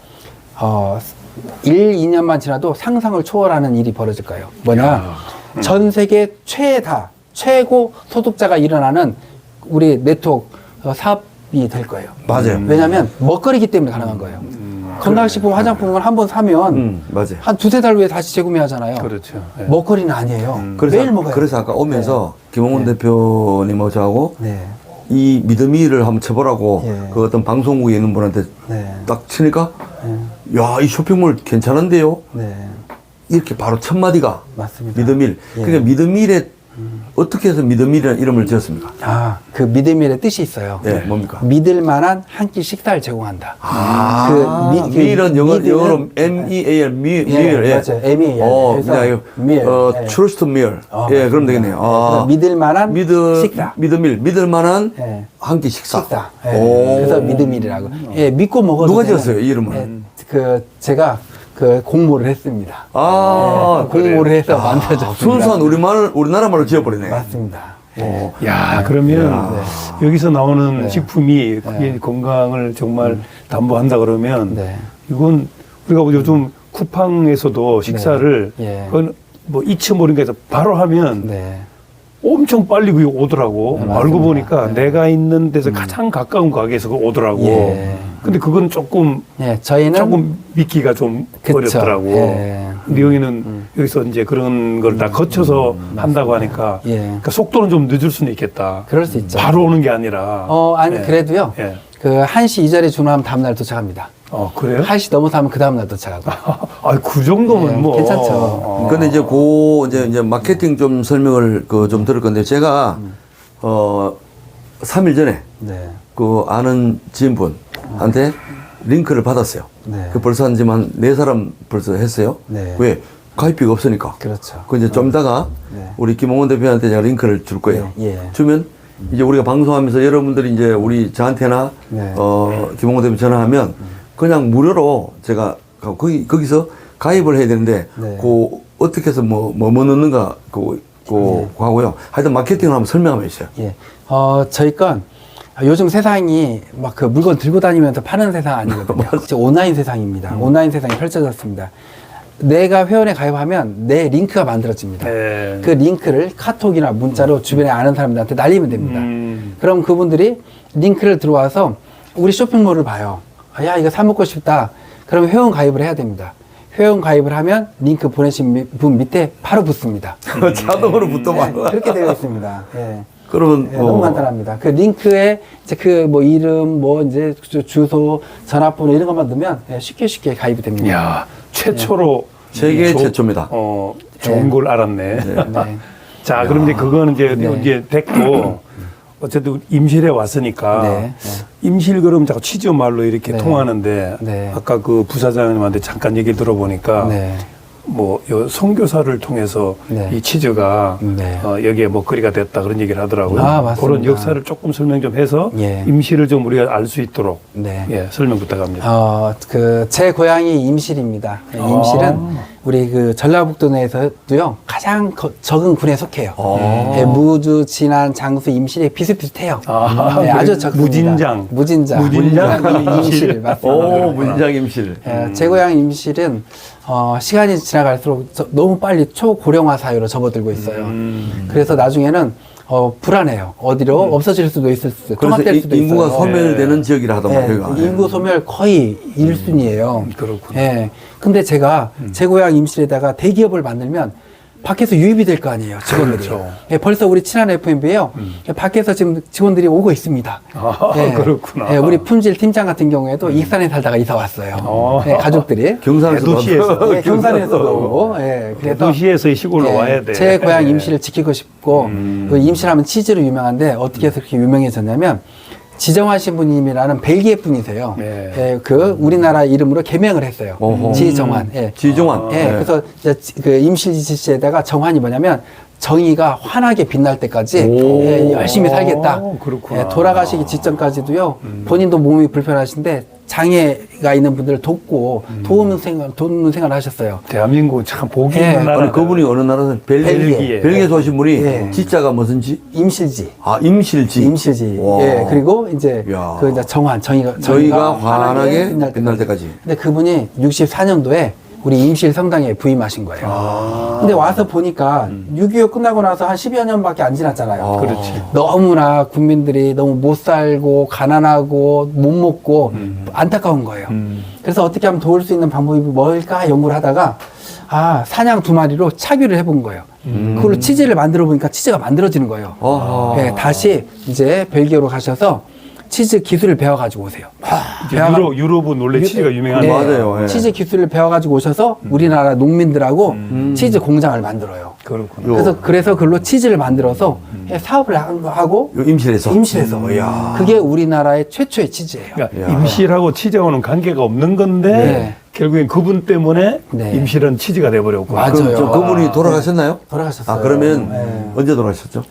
1, 2년만 지나도 상상을 초월하는 일이 벌어질 거예요. 뭐냐? 전 세계 최고 소득자가 일어나는 우리 네트워크 사업이 될 거예요. 맞아요. 왜냐하면 먹거리기 때문에 가능한 거예요. 건강식품, 화장품을 한 번 사면 맞아요. 한 두세 달 후에 다시 재구매하잖아요. 그렇죠. 네. 먹거리는 아니에요. 그래서, 매일 먹어요. 그래서 아까 오면서 김홍원 대표님하고 저하고 네. 이 미드미를 한번 쳐보라고 예. 그 어떤 방송국에 있는 분한테 네. 딱 치니까 야, 이 쇼핑몰 괜찮은데요? 네. 이렇게 바로 첫 마디가 맞습니다. 미드밀. 예. 그러니까 미드밀에 어떻게 해서 미드밀이라는 이름을 지었습니까? 그 미드밀의 뜻이 있어요. 예, 뭡니까? 믿을 만한 한 끼 식사를 제공한다. 밀은 영어로 미드는 M-E-A-L, 밀. 예, 맞아요. MEAL. 그래서 그냥 이거, 밀. 예. trust meal. 예, 그럼 되겠네요. 그래서 믿을 만한 식사. 미드밀, 믿을 만한 예. 한 끼 식사. 식사. 예. 오. 그래서 미드밀이라고. 예, 믿고 먹어도 누가 되는, 지었어요, 이 이름은? 제가 공모를 했습니다. 아, 공모를 해서 만들어졌습니다. 순수한 우리나라 말로 지어버리네. 맞습니다. 예. 야, 그러면 여기서 나오는 식품이 그게 건강을 정말 담보한다 그러면 네. 이건 우리가 요즘 쿠팡에서도 식사를 예. 그건 뭐 잊혀버린 서 바로 하면 네. 엄청 빨리 그게 오더라고. 네, 알고 맞습니다. 보니까 내가 있는 데서 가장 가까운 가게에서 그거 오더라고. 예. 근데 그건 조금 저희는 믿기가 좀 그쵸. 어렵더라고. 예. 근데 여기는 여기서 이제 그런 걸 다 거쳐서 한다고 하니까 예. 그러니까 속도는 좀 늦을 수는 있겠다. 그럴 수 있죠. 바로 오는 게 아니라. 아니, 예. 그래도요. 예. 그 1시 이전에 주문하면 다음날 도착합니다. 그래요? 1시 넘어서 하면 그 다음날 도착하고. 그 정도면 예, 뭐. 괜찮죠. 근데 이제 마케팅 좀 설명을 좀 들을 건데 제가 3일 전에 네. 그 아는 지인분한테 링크를 받았어요. 네. 그 벌써 한 4사람 벌써 했어요. 네. 왜? 가입비가 없으니까. 그렇죠. 그 이제 좀 이따가 네. 우리 김홍원 대표한테 제가 링크를 줄 거예요. 예. 주면 이제 우리가 방송하면서 여러분들이 이제 저한테나 네. 김홍원 대표 전화하면 그냥 무료로 제가 거기서 가입을 해야 되는데 네. 어떻게 해서 뭐 넣는가 하고요. 하여튼 마케팅을 한번 설명하면 있어요. 예. 저희 건 요즘 세상이 막 그 물건 들고 다니면서 파는 세상 아니거든요. 이제 온라인 세상입니다. 온라인 세상이 펼쳐졌습니다. 내가 회원에 가입하면 내 링크가 만들어집니다. 네. 그 링크를 카톡이나 문자로 주변에 아는 사람들한테 날리면 됩니다. 그럼 그분들이 링크를 들어와서 우리 쇼핑몰을 봐요. 야, 이거 사 먹고 싶다. 그럼 회원 가입을 해야 됩니다. 회원 가입을 하면 링크 보내신 분 밑에 바로 붙습니다. 자동으로 붙더만. 그렇게 되어 있습니다. 예. 그러면 너무 간단합니다. 그 링크에 이제 이름, 이제 주소, 전화번호 이런 것만 넣으면 쉽게 가입이 됩니다. 야, 최초로. 세계 최초입니다. 좋은 걸 알았네. 네. 자, 그럼 이제 그거는 이제 됐고, 어쨌든 임실에 왔으니까, 네. 임실 그럼 자꾸 취지어 말로 이렇게 네. 통하는데, 네. 아까 그 부사장님한테 잠깐 얘기 들어보니까, 네. 요 선교사를 통해서 네. 이 치즈가 네. 여기에 먹거리가 됐다 그런 얘기를 하더라고요. 맞습니다. 그런 역사를 조금 설명 좀 해서 예. 임실을 좀 우리가 알 수 있도록 네. 설명 부탁합니다. 제 고향이 임실입니다. 임실은 우리 그 전라북도 내에서도요 가장 적은 군에 속해요. 무주, 진안, 장수, 임실이 비슷비슷해요. 아주 적습니다. 무진장 임실 맞습니다. 문장 임실. 제 고향 임실은 시간이 지나갈수록 너무 빨리 초고령화 사회로 접어들고 있어요. 그래서 나중에는 불안해요. 어디로 없어질 수도 있을 수, 그래서 통합될 수도 있어요. 인구가 소멸되는 지역이라 하더만 여기가. 인구 소멸 거의 1순위예요. 그렇구나. 예. 근데 제가 제 고향 임실에다가 대기업을 만들면 밖에서 유입이 될 거 아니에요, 직원들이. 그렇죠. 예, 벌써 우리 친한 FMB에요. 밖에서 지금 직원들이 오고 있습니다. 그렇구나. 예, 우리 품질 팀장 같은 경우에도 익산에 살다가 이사 왔어요. 예, 가족들이. 경산에서 대도시에서. 예, 경산에서도 오고. 예, 그래서 도시에서 시골로 예, 와야 돼. 제 고향 임실을 지키고 싶고, 그 임실하면 치즈로 유명한데 어떻게 해서 그렇게 유명해졌냐면, 지정환 신부님이라는 벨기에 분이세요. 네. 예, 그 우리나라 이름으로 개명을 했어요. 어허. 지정환. 예. 지정환. 예, 그래서 이제 그 임실지시에다가 정환이 뭐냐면 정의가 환하게 빛날 때까지 오. 예, 열심히 살겠다. 그렇구나. 예, 돌아가시기 직전까지도 본인도 몸이 불편하신데 장애가 있는 분들을 돕고 돕는 생활을 하셨어요. 대한민국 참 복이 예. 있는 나라. 아니 그분이 어느 나라에서 벨기에. 벨기에에서 오신 분이 예. 지자가 무슨 지? 임실지. 아 임실지. 임실지. 와. 예, 그리고 이제 야. 그 이제 정환, 저희가 환하게 빛날 때까지. 근데 그분이 64년도에 우리 임실 성당에 부임하신 거예요. 근데 와서 보니까 6.25 끝나고 나서 한 10여 년밖에 안 지났잖아요. 그렇지. 너무나 국민들이 너무 못 살고 가난하고 못 먹고 안타까운 거예요. 그래서 어떻게 하면 도울 수 있는 방법이 뭘까 연구를 하다가 사냥 2마리로 차규를 해본 거예요. 그걸로 치즈를 만들어 보니까 치즈가 만들어지는 거예요. 어허. 네, 다시 이제 벨기에로 가셔서 치즈 기술을 배워가지고 오세요. 이제 유럽은 원래 치즈가 유명한 네, 맞아요. 예. 치즈 기술을 배워가지고 오셔서 우리나라 농민들하고 치즈 공장을 만들어요. 그렇구나. 그래서 그걸로 치즈를 만들어서 사업을 하고 요 임실에서. 임실에서. 이야. 그게 우리나라의 최초의 치즈예요. 그러니까 야. 임실하고 치즈하고는 관계가 없는 건데 네. 결국엔 그분 때문에 네. 임실은 치즈가 돼버렸고. 맞아요. 그럼 저 그분이 돌아가셨나요? 돌아가셨어요. 아 그러면 네. 언제 돌아가셨죠?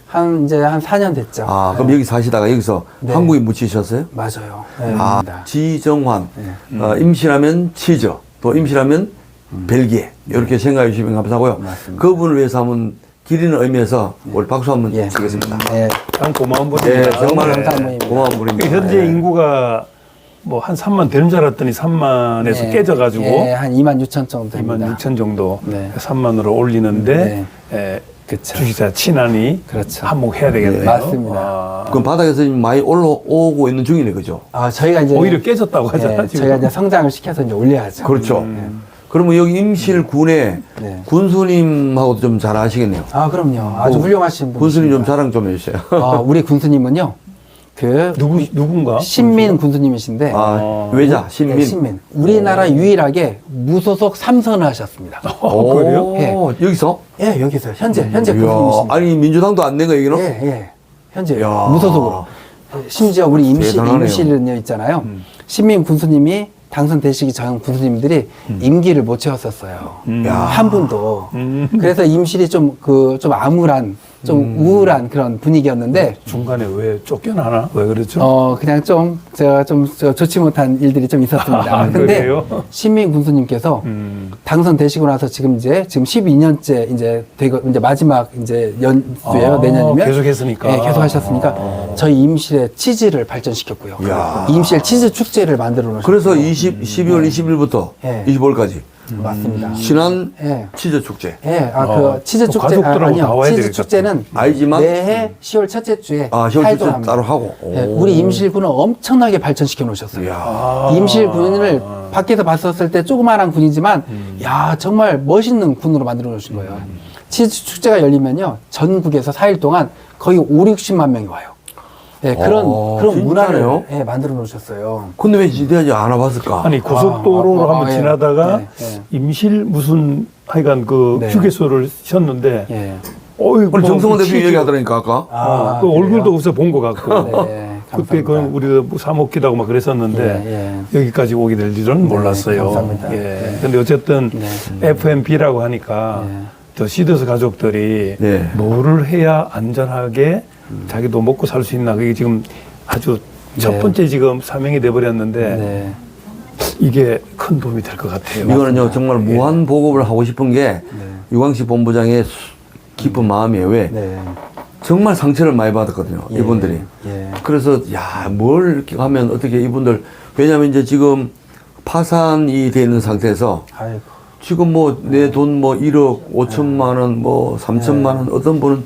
이제 한 4년 됐죠. 아 그럼 여기 사시다가 여기서 네. 한국에 묻히셨어요? 맞아요. 네, 아 맞습니다. 지정환. 임실하면 치즈, 또 임실하면 벨기에 이렇게 생각해 주시면 감사하고요. 맞습니다. 그분을 위해서 한번 기리는 의미에서 오늘 박수 한번 예. 치겠습니다. 네. 참 고마운 예, 분입니다. 정말 감사한 분입니다. 고마운 분입니다. 현재 예. 인구가 뭐 한 3만 되는 줄 알았더니 3만에서 깨져가지고 예, 한 2만 6천 정도 됩니다. 2만 6천 정도 네. 3만으로 올리는데 그쵸. 주식사 친한이 그렇죠. 한몫해야 되겠네요. 맞습니다. 아, 그럼 바닥에서 지금 많이 올라오고 있는 중이네, 그죠? 저희가 이제 오히려 깨졌다고 하잖아요. 지금. 저희가 이제 성장을 시켜서 이제 올려야죠. 그렇죠. 그러면 여기 임실군의 네. 군수님하고도 좀 잘 아시겠네요. 그럼요. 아주 훌륭하신 분. 군수님 좀 자랑 좀 해주세요. 우리 군수님은요, 누군가? 신민 군수님이신데, 외자, 신민. 네, 신민. 우리나라 유일하게 무소속 3선을 하셨습니다. 그래요? 예. 여기서? 예, 여기서 현재 이야, 군수님이십니다. 아니, 민주당도 안 낸 거, 여기는? 예. 현재 이야. 무소속으로. 심지어 우리 대단하네요. 임실은요 있잖아요. 신민 군수님이 당선되시기 전 군수님들이 임기를 못 채웠었어요. 야. 한 분도. 그래서 임실이 좀 암울한, 좀 우울한 그런 분위기였는데, 중간에 왜 쫓겨나나? 왜 그렇죠? 그냥 제가 좋지 못한 일들이 좀 있었습니다. 근데 그래요? 신민 군수님께서 당선되시고 나서 지금 12년째 이제 마지막 이제 연수예요. 내년이면. 계속 했으니까. 네, 계속 하셨으니까 저희 임실에 치즈를 발전시켰고요. 이야. 임실 치즈 축제를 만들어 놓으셨어요. 그래서 12월 20일부터 예. 25일까지 맞습니다. 신안 예. 치즈 축제. 예, 그 치즈 또 축제 가족들하고 아니요. 나와야 치즈 되겠다. 축제는 알지만 매해 10월 첫째 주에 10월 활동을 축제 합니다. 따로 하고. 예, 우리 임실군을 엄청나게 발전시켜 놓으셨어요. 이야. 임실군을 밖에서 봤었을 때 조그마한 군이지만 야 정말 멋있는 군으로 만들어 놓으신 거예요. 치즈 축제가 열리면요 전국에서 4일 동안 거의 5-60만 명이 와요. 네, 그런 진짜네요? 문화를 만들어 놓으셨어요. 근데 왜 지대하지 않아 봤을까? 아니 고속도로로 한번 예. 지나다가 네. 임실 무슨 하여간 그 네. 휴게소를 쉬었는데 예. 어이 오늘 정성원 그 대표 치즈- 얘기하더라니까 아까. 그 그래요? 얼굴도 없어 본 것 같고 네, 그때 감사합니다. 그 우리도 뭐 사 먹기도 하고 막 그랬었는데 여기까지 오게 될 줄은 몰랐어요. 감사합니다. 예. 네. 근데 어쨌든 네. FMB라고 하니까 더 시더스 가족들이 네. 뭐를 해야 안전하게 자기도 먹고 살 수 있나 그게 지금 아주 첫 번째 지금 사명이 돼버렸는데 네. 이게 큰 도움이 될 것 같아요. 이거는요 정말 무한 보급을 하고 싶은 게 유광식 본부장의 깊은 마음이에요. 왜? 네. 정말 상처를 많이 받았거든요. 예. 이분들이. 예. 그래서 뭘 이렇게 하면 어떻게 이분들 왜냐하면 이제 지금 파산이 돼 있는 상태에서 아이고. 지금 뭐 내 돈 뭐 1억 5천만 원 뭐 3천만 원 어떤 분은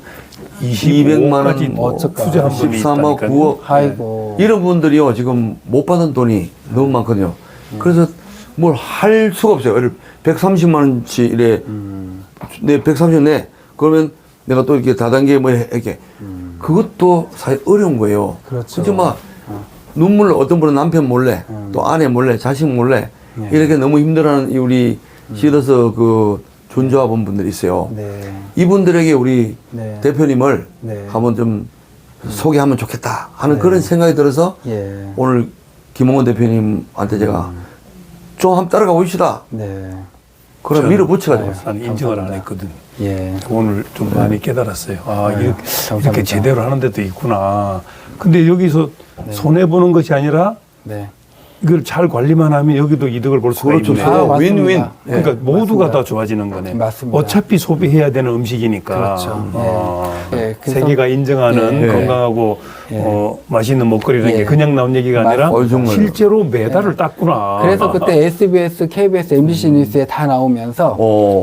200만 원 뭐 투자한 분이 13억 있다니까요. 9억 아이고. 이런 분들이요 지금 못 받은 돈이 너무 많거든요. 그래서 뭘 할 수가 없어요. 예를 130만 원치 이래 내 130만 내 그러면 내가 또 이렇게 다단계 뭐 이렇게 그것도 사실 어려운 거예요. 그렇죠. 그죠? 막 눈물 어떤 분은 남편 몰래 또 아내 몰래 자식 몰래 네. 이렇게 너무 힘들어하는 이 우리 시더스 그 준조합원 분들이 있어요. 네. 이분들에게 우리 네. 대표님을 네. 한번 좀 소개하면 좋겠다 하는 그런 생각이 들어서 예. 오늘 김홍원 대표님한테 제가 좀 한번 따라가 봅시다. 네. 그럼 저는- 밀어붙여가지고. 난 인정을 안 했거든. 예. 오늘 좀 많이 깨달았어요. 아, 이렇게 감사합니다. 제대로 하는 데도 있구나. 근데 여기서 손해보는 것이 아니라 네. 이걸 잘 관리만 하면 여기도 이득을 볼 수가 그렇죠. 있네. 아, 맞습니다. 윈윈. 그러니까 예. 모두가 맞습니다. 다 좋아지는 거네. 맞습니다. 어차피 소비해야 되는 음식이니까. 그렇죠. 예, 그래서- 세계가 인정하는 예. 건강하고 맛있는 먹거리라는 예. 게 그냥 나온 얘기가 아니라 정말요. 실제로 메달을 땄구나. 그래서 그때 SBS, KBS, MBC 뉴스에 다 나오면서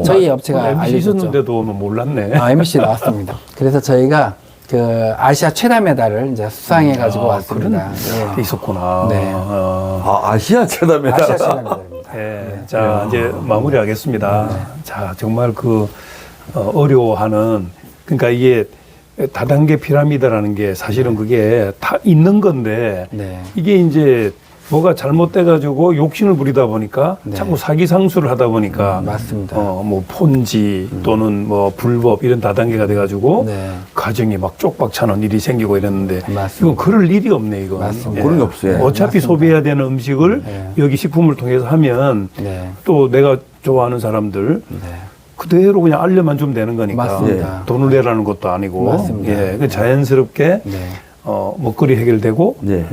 저희 업체가 MBC 알려줬죠. 있었는데도 몰랐네. 아, MBC 나왔습니다. 그래서 저희가 그 아시아 최다 메달을 이제 수상해 가지고 왔습니다. 게 있었구나. 네. 아시아 최다 메달. 아시아 최다 메달입니다. 예. 자, 이제 마무리하겠습니다. 자, 정말 그 어려워하는, 그러니까 이게 다단계 피라미드라는 게 사실은 그게 다 있는 건데 네. 이게 이제 뭐가 잘못돼가지고 욕심을 부리다 보니까 네. 자꾸 사기상수를 하다 보니까 맞습니다. 뭐 폰지 또는 뭐 불법 이런 다단계가 돼가지고 네. 가정이 막 쪽박 차는 일이 생기고 이랬는데 맞습니다. 이건 그럴 일이 없네 이건. 맞습니다. 그런 게 없어요. 어차피 맞습니다. 소비해야 되는 음식을 네. 여기 식품을 통해서 하면 네. 또 내가 좋아하는 사람들 네. 그대로 그냥 알려만 주면 되는 거니까 맞습니다. 돈을 내라는 것도 아니고 맞습니다. 예, 그 자연스럽게 네. 먹거리 해결되고 네.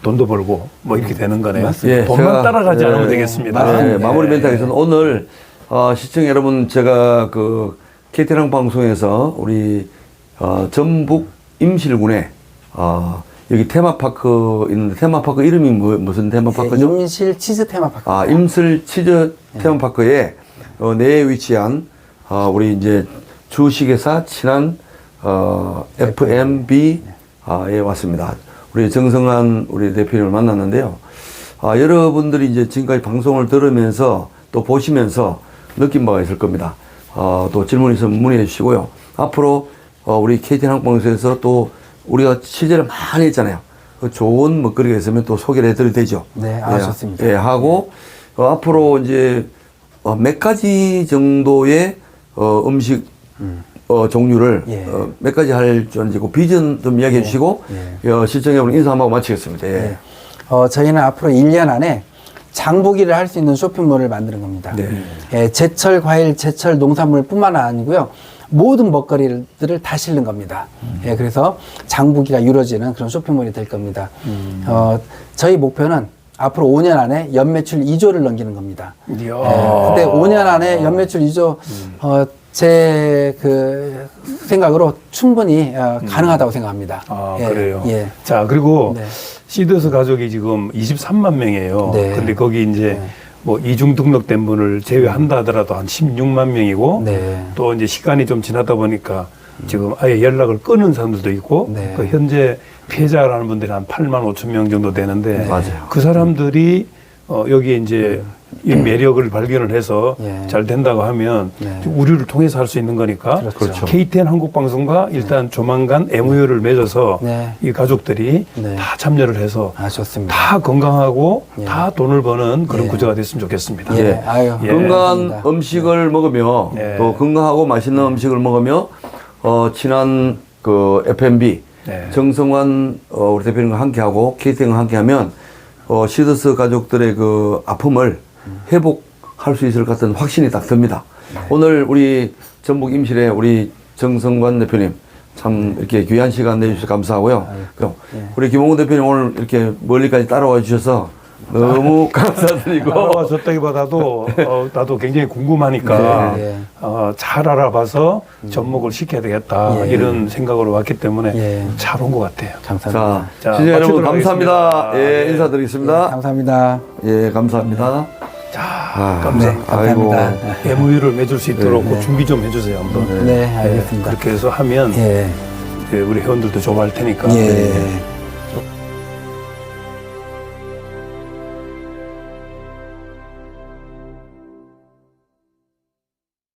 돈도 벌고 뭐 이렇게 되는 거네요. 예, 돈만 제가- 따라가지 예. 않으면 되겠습니다. 네, 마무리 멘트하겠습니다. 오늘 시청자 여러분 제가 그 KT랑 방송에서 우리 전북 임실군에 여기 테마파크 있는데 테마파크 이름이 무슨 테마파크죠? 임실 치즈 테마파크. 임실 치즈 테마파크에 내에 위치한 우리 이제 주식회사 친한 FMB에 왔습니다. 우리 정성환 우리 대표님을 만났는데요. 여러분들이 이제 지금까지 방송을 들으면서 또 보시면서 느낀 바가 있을 겁니다. 또 질문 있으면 문의해 주시고요. 앞으로 우리 KT 항공에서 또 우리가 취재를 많이 했잖아요. 그 좋은 먹거리가 있으면 또 소개를 해드려도 되죠. 네, 좋습니다. 예, 하고 앞으로 이제 몇 가지 정도의 음식 종류를 예. 몇 가지 할 줄 알고 비전 좀 이야기해 주시고 시청자 여러분 인사 한번 하고 마치겠습니다. 예. 네. 저희는 앞으로 1년 안에 장보기를 할 수 있는 쇼핑몰을 만드는 겁니다. 네. 예, 제철 과일, 제철 농산물뿐만 아니고요. 모든 먹거리들을 다 실는 겁니다. 예, 그래서 장보기가 이루어지는 그런 쇼핑몰이 될 겁니다. 저희 목표는 앞으로 5년 안에 연매출 2조를 넘기는 겁니다. 이야. 근데 5년 안에 연매출 2조, 제 그 생각으로 충분히 가능하다고 생각합니다. 예, 그래요. 예. 자, 그리고 네. 시더스 가족이 지금 23만 명이에요. 네. 근데 거기 이제 뭐 이중 등록된 분을 제외한다 하더라도 한 16만 명이고 네. 또 이제 시간이 좀 지나다 보니까 지금 아예 연락을 끊은 사람들도 있고 네. 그 현재 피해자라는 분들이 한 8만 5천 명 정도 되는데 맞아요. 그 사람들이 여기에 이제 이 매력을 발견을 해서 예. 잘 된다고 하면 네. 우리를 통해서 할 수 있는 거니까 그렇죠. KTN 한국방송과 일단 조만간 MOU를 맺어서 네. 이 가족들이 네. 다 참여를 해서 좋습니다. 다 건강하고 예. 다 돈을 버는 그런 예. 구조가 됐으면 좋겠습니다. 예. 아유, 예. 건강한 감사합니다. 음식을 먹으며 네. 또 건강하고 맛있는 음식을 먹으며 친한 그 FMB 네. 정성환 우리 대표님과 함께하고 KTN과 함께하면 시더스 가족들의 그 아픔을 회복할 수 있을 것 같은 확신이 딱 듭니다. 오늘 우리 전북 임실의 우리 정성관 대표님 참 이렇게 귀한 시간 내주셔서 감사하고요. 그럼 우리 김홍훈 대표님 오늘 이렇게 멀리까지 따라와 주셔서 너무 감사드리고 따라와줬다기보다도 나도 굉장히 궁금하니까 네, 네. 잘 알아봐서 접목을 시켜야 되겠다 예. 이런 생각으로 왔기 때문에 예. 잘 온 것 같아요. 감사합니다. 자, 시청자 여러분 마치도록 감사합니다. 하겠습니다. 예, 네. 인사드리겠습니다. 감사합니다. 예, 감사합니다. 감사합니다. 아이고. 감사합니다. MOU를 맺을 수 있도록 네. 그 준비 좀 해주세요 한번. 네, 알겠습니다. 그렇게 해서 하면 예. 우리 회원들도 좋아할 테니까. 예.